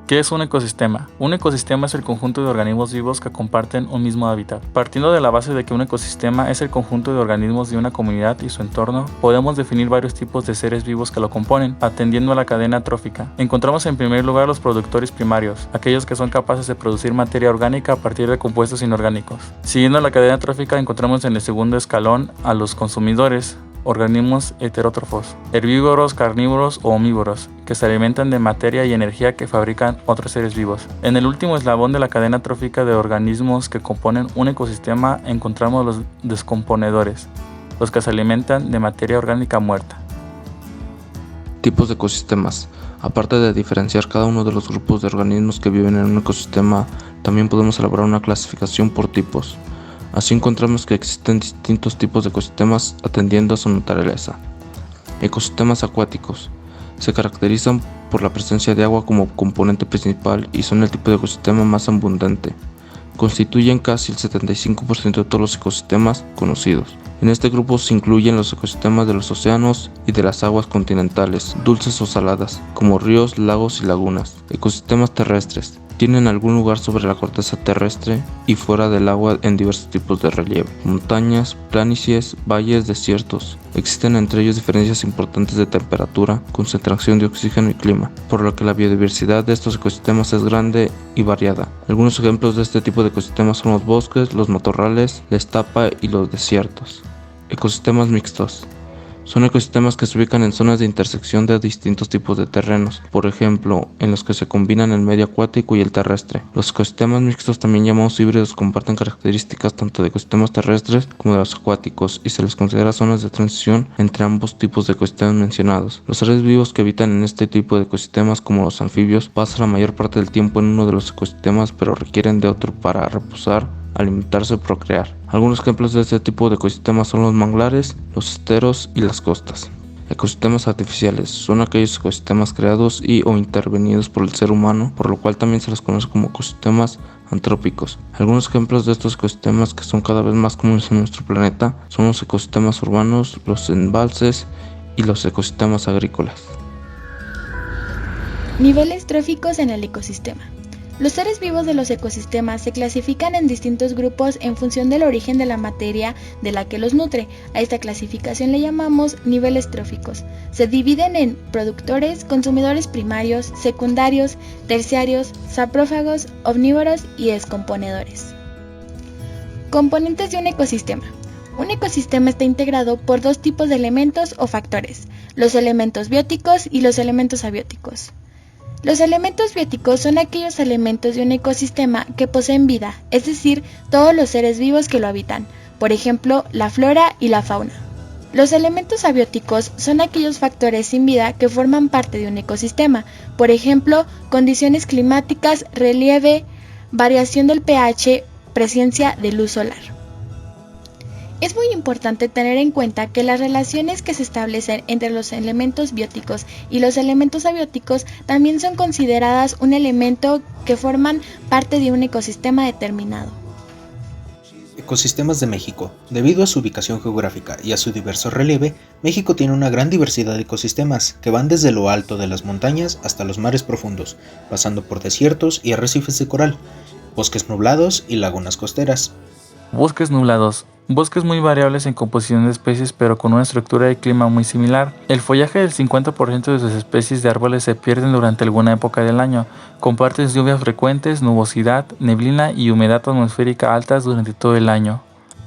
¿Qué es un ecosistema? Un ecosistema es el conjunto de organismos vivos que comparten un mismo hábitat. Partiendo de la base de que un ecosistema es el conjunto de organismos de una comunidad y su entorno, podemos definir varios tipos de seres vivos que lo componen, atendiendo a la cadena trófica. Encontramos en primer lugar los productores primarios, aquellos que son capaces de producir materia orgánica a partir de compuestos inorgánicos. Siguiendo la cadena trófica, encontramos en el segundo escalón a los consumidores, organismos heterótrofos, herbívoros, carnívoros o omnívoros, que se alimentan de materia y energía que fabrican otros seres vivos. En el último eslabón de la cadena trófica de organismos que componen un ecosistema encontramos los descomponedores, los que se alimentan de materia orgánica muerta. Tipos de ecosistemas. Aparte de diferenciar cada uno de los grupos de organismos que viven en un ecosistema, también podemos elaborar una clasificación por tipos. Así encontramos que existen distintos tipos de ecosistemas atendiendo a su naturaleza. Ecosistemas acuáticos. Se caracterizan por la presencia de agua como componente principal y son el tipo de ecosistema más abundante. Constituyen casi el 75% de todos los ecosistemas conocidos. En este grupo se incluyen los ecosistemas de los océanos y de las aguas continentales, dulces o saladas, como ríos, lagos y lagunas. Ecosistemas terrestres. Tienen algún lugar sobre la corteza terrestre y fuera del agua en diversos tipos de relieve, montañas, planicies, valles, desiertos. Existen entre ellos diferencias importantes de temperatura, concentración de oxígeno y clima, por lo que la biodiversidad de estos ecosistemas es grande y variada. Algunos ejemplos de este tipo de ecosistemas son los bosques, los matorrales, la estepa y los desiertos. Ecosistemas mixtos. Son ecosistemas que se ubican en zonas de intersección de distintos tipos de terrenos, por ejemplo, en los que se combinan el medio acuático y el terrestre. Los ecosistemas mixtos, también llamados híbridos, comparten características tanto de ecosistemas terrestres como de los acuáticos y se les considera zonas de transición entre ambos tipos de ecosistemas mencionados. Los seres vivos que habitan en este tipo de ecosistemas, como los anfibios, pasan la mayor parte del tiempo en uno de los ecosistemas pero requieren de otro para reposar, alimentarse o procrear. Algunos ejemplos de este tipo de ecosistemas son los manglares, los esteros y las costas. Ecosistemas artificiales son aquellos ecosistemas creados y o intervenidos por el ser humano, por lo cual también se les conoce como ecosistemas antrópicos. Algunos ejemplos de estos ecosistemas que son cada vez más comunes en nuestro planeta son los ecosistemas urbanos, los embalses y los ecosistemas agrícolas. Niveles tróficos en el ecosistema. Los seres vivos de los ecosistemas se clasifican en distintos grupos en función del origen de la materia de la que los nutre. A esta clasificación le llamamos niveles tróficos. Se dividen en productores, consumidores primarios, secundarios, terciarios, saprófagos, omnívoros y descomponedores. Componentes de un ecosistema. Un ecosistema está integrado por dos tipos de elementos o factores, los elementos bióticos y los elementos abióticos. Los elementos bióticos son aquellos elementos de un ecosistema que poseen vida, es decir, todos los seres vivos que lo habitan, por ejemplo, la flora y la fauna. Los elementos abióticos son aquellos factores sin vida que forman parte de un ecosistema, por ejemplo, condiciones climáticas, relieve, variación del pH, presencia de luz solar. Es muy importante tener en cuenta que las relaciones que se establecen entre los elementos bióticos y los elementos abióticos también son consideradas un elemento que forman parte de un ecosistema determinado. Ecosistemas de México. Debido a su ubicación geográfica y a su diverso relieve, México tiene una gran diversidad de ecosistemas que van desde lo alto de las montañas hasta los mares profundos, pasando por desiertos y arrecifes de coral, bosques nublados y lagunas costeras. Bosques nublados. Bosques muy variables en composición de especies pero con una estructura y clima muy similar. El follaje del 50% de sus especies de árboles se pierden durante alguna época del año. Comparten lluvias frecuentes, nubosidad, neblina y humedad atmosférica altas durante todo el año.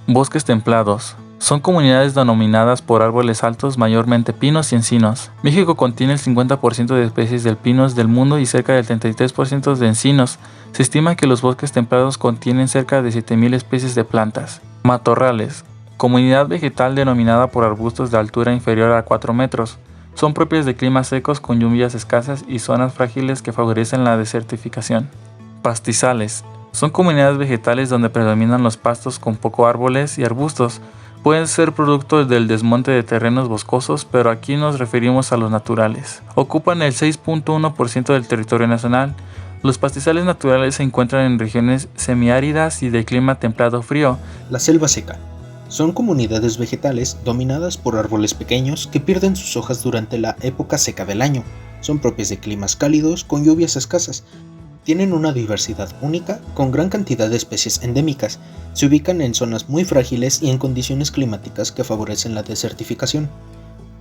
Bosques templados. Son comunidades denominadas por árboles altos, mayormente pinos y encinos. México contiene el 50% de especies de pinos del mundo y cerca del 33% de encinos. Se estima que los bosques templados contienen cerca de 7.000 especies de plantas. Matorrales. Comunidad vegetal denominada por arbustos de altura inferior a 4 metros. Son propias de climas secos con lluvias escasas y zonas frágiles que favorecen la desertificación. Pastizales. Son comunidades vegetales donde predominan los pastos con pocos árboles y arbustos. Pueden ser producto del desmonte de terrenos boscosos, pero aquí nos referimos a los naturales. Ocupan el 6.1% del territorio nacional. Los pastizales naturales se encuentran en regiones semiáridas y de clima templado-frío. La selva seca. Son comunidades vegetales dominadas por árboles pequeños que pierden sus hojas durante la época seca del año. son propias de climas cálidos con lluvias escasas. Tienen una diversidad única, con gran cantidad de especies endémicas. Se ubican en zonas muy frágiles y en condiciones climáticas que favorecen la desertificación.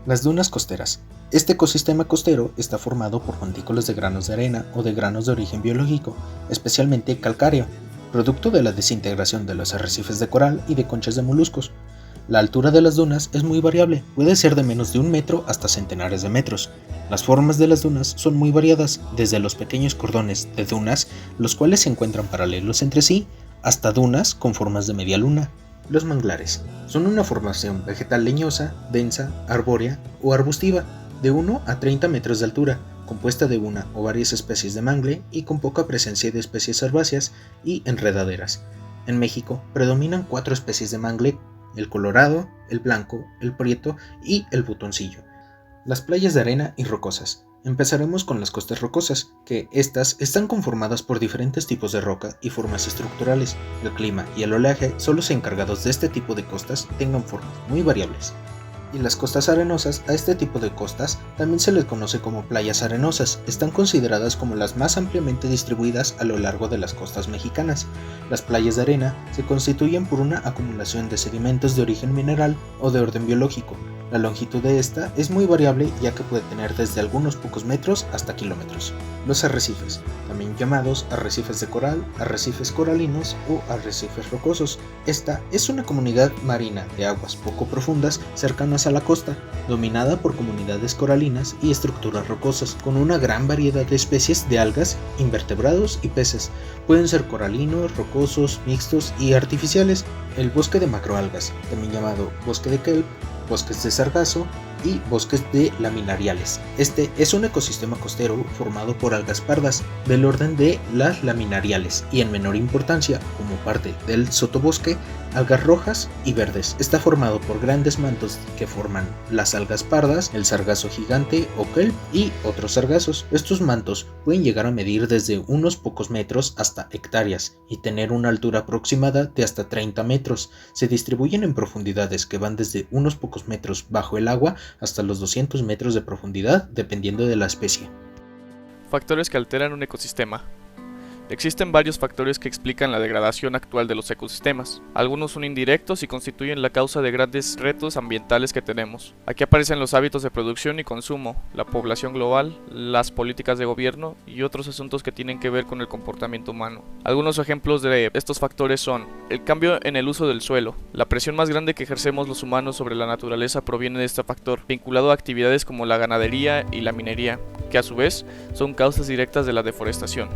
Las dunas costeras. Este ecosistema costero está formado por montículos de granos de arena o de granos de origen biológico, especialmente calcáreo, producto de la desintegración de los arrecifes de coral y de conchas de moluscos. La altura de las dunas es muy variable, puede ser de menos de 1 metro hasta centenares de metros. Las formas de las dunas son muy variadas, desde los pequeños cordones de dunas, los cuales se encuentran paralelos entre sí, hasta dunas con formas de media luna. Los manglares son una formación vegetal leñosa, densa, arbórea o arbustiva, de 1 a 30 metros de altura, compuesta de una o varias especies de mangle y con poca presencia de especies herbáceas y enredaderas. En México predominan 4 especies de mangle: el colorado, el blanco, el prieto y el botoncillo. Las playas de arena y rocosas. Empezaremos con las costas rocosas, que estas están conformadas por diferentes tipos de roca y formas estructurales. El clima y el oleaje son los encargados de este tipo de costas tengan formas muy variables. Y las costas arenosas, a este tipo de costas también se les conoce como playas arenosas. Están consideradas como las más ampliamente distribuidas a lo largo de las costas mexicanas. Las playas de arena se constituyen por una acumulación de sedimentos de origen mineral o de orden biológico. La longitud de esta es muy variable, ya que puede tener desde algunos pocos metros hasta kilómetros. Los arrecifes, también llamados arrecifes de coral, arrecifes coralinos o arrecifes rocosos. Esta es una comunidad marina de aguas poco profundas cercanas a la costa, dominada por comunidades coralinas y estructuras rocosas, con una gran variedad de especies de algas, invertebrados y peces. Pueden ser coralinos, rocosos, mixtos y artificiales. El bosque de macroalgas, también llamado bosque de kelp, bosques de sargazo y bosques de laminariales. Este es un ecosistema costero formado por algas pardas del orden de las laminariales y, en menor importancia, como parte del sotobosque, algas rojas y verdes. Está formado por grandes mantos que forman las algas pardas, el sargazo gigante o kelp y otros sargazos. Estos mantos pueden llegar a medir desde unos pocos metros hasta hectáreas y tener una altura aproximada de hasta 30 metros. Se distribuyen en profundidades que van desde unos pocos metros bajo el agua hasta los 200 metros de profundidad, dependiendo de la especie. Factores que alteran un ecosistema. Existen varios factores que explican la degradación actual de los ecosistemas. Algunos son indirectos y constituyen la causa de grandes retos ambientales que tenemos. Aquí aparecen los hábitos de producción y consumo, la población global, las políticas de gobierno y otros asuntos que tienen que ver con el comportamiento humano. Algunos ejemplos de estos factores son el cambio en el uso del suelo. La presión más grande que ejercemos los humanos sobre la naturaleza proviene de este factor, vinculado a actividades como la ganadería y la minería, que a su vez son causas directas de la deforestación.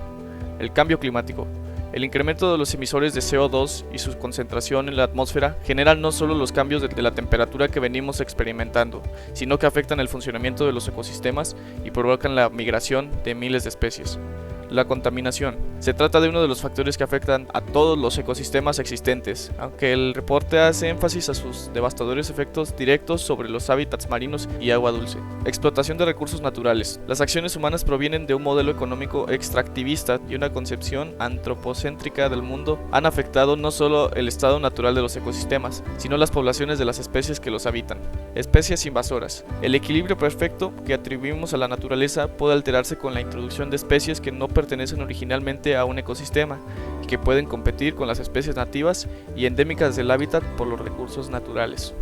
El cambio climático. El incremento de los emisores de CO2 y su concentración en la atmósfera generan no solo los cambios de la temperatura que venimos experimentando, sino que afectan el funcionamiento de los ecosistemas y provocan la migración de miles de especies. La contaminación. Se trata de uno de los factores que afectan a todos los ecosistemas existentes, aunque el reporte hace énfasis a sus devastadores efectos directos sobre los hábitats marinos y agua dulce. Explotación de recursos naturales. Las acciones humanas provienen de un modelo económico extractivista y una concepción antropocéntrica del mundo han afectado no solo el estado natural de los ecosistemas, sino las poblaciones de las especies que los habitan. Especies invasoras. El equilibrio perfecto que atribuimos a la naturaleza puede alterarse con la introducción de especies que no pertenecen originalmente a un ecosistema y que pueden competir con las especies nativas y endémicas del hábitat por los recursos naturales.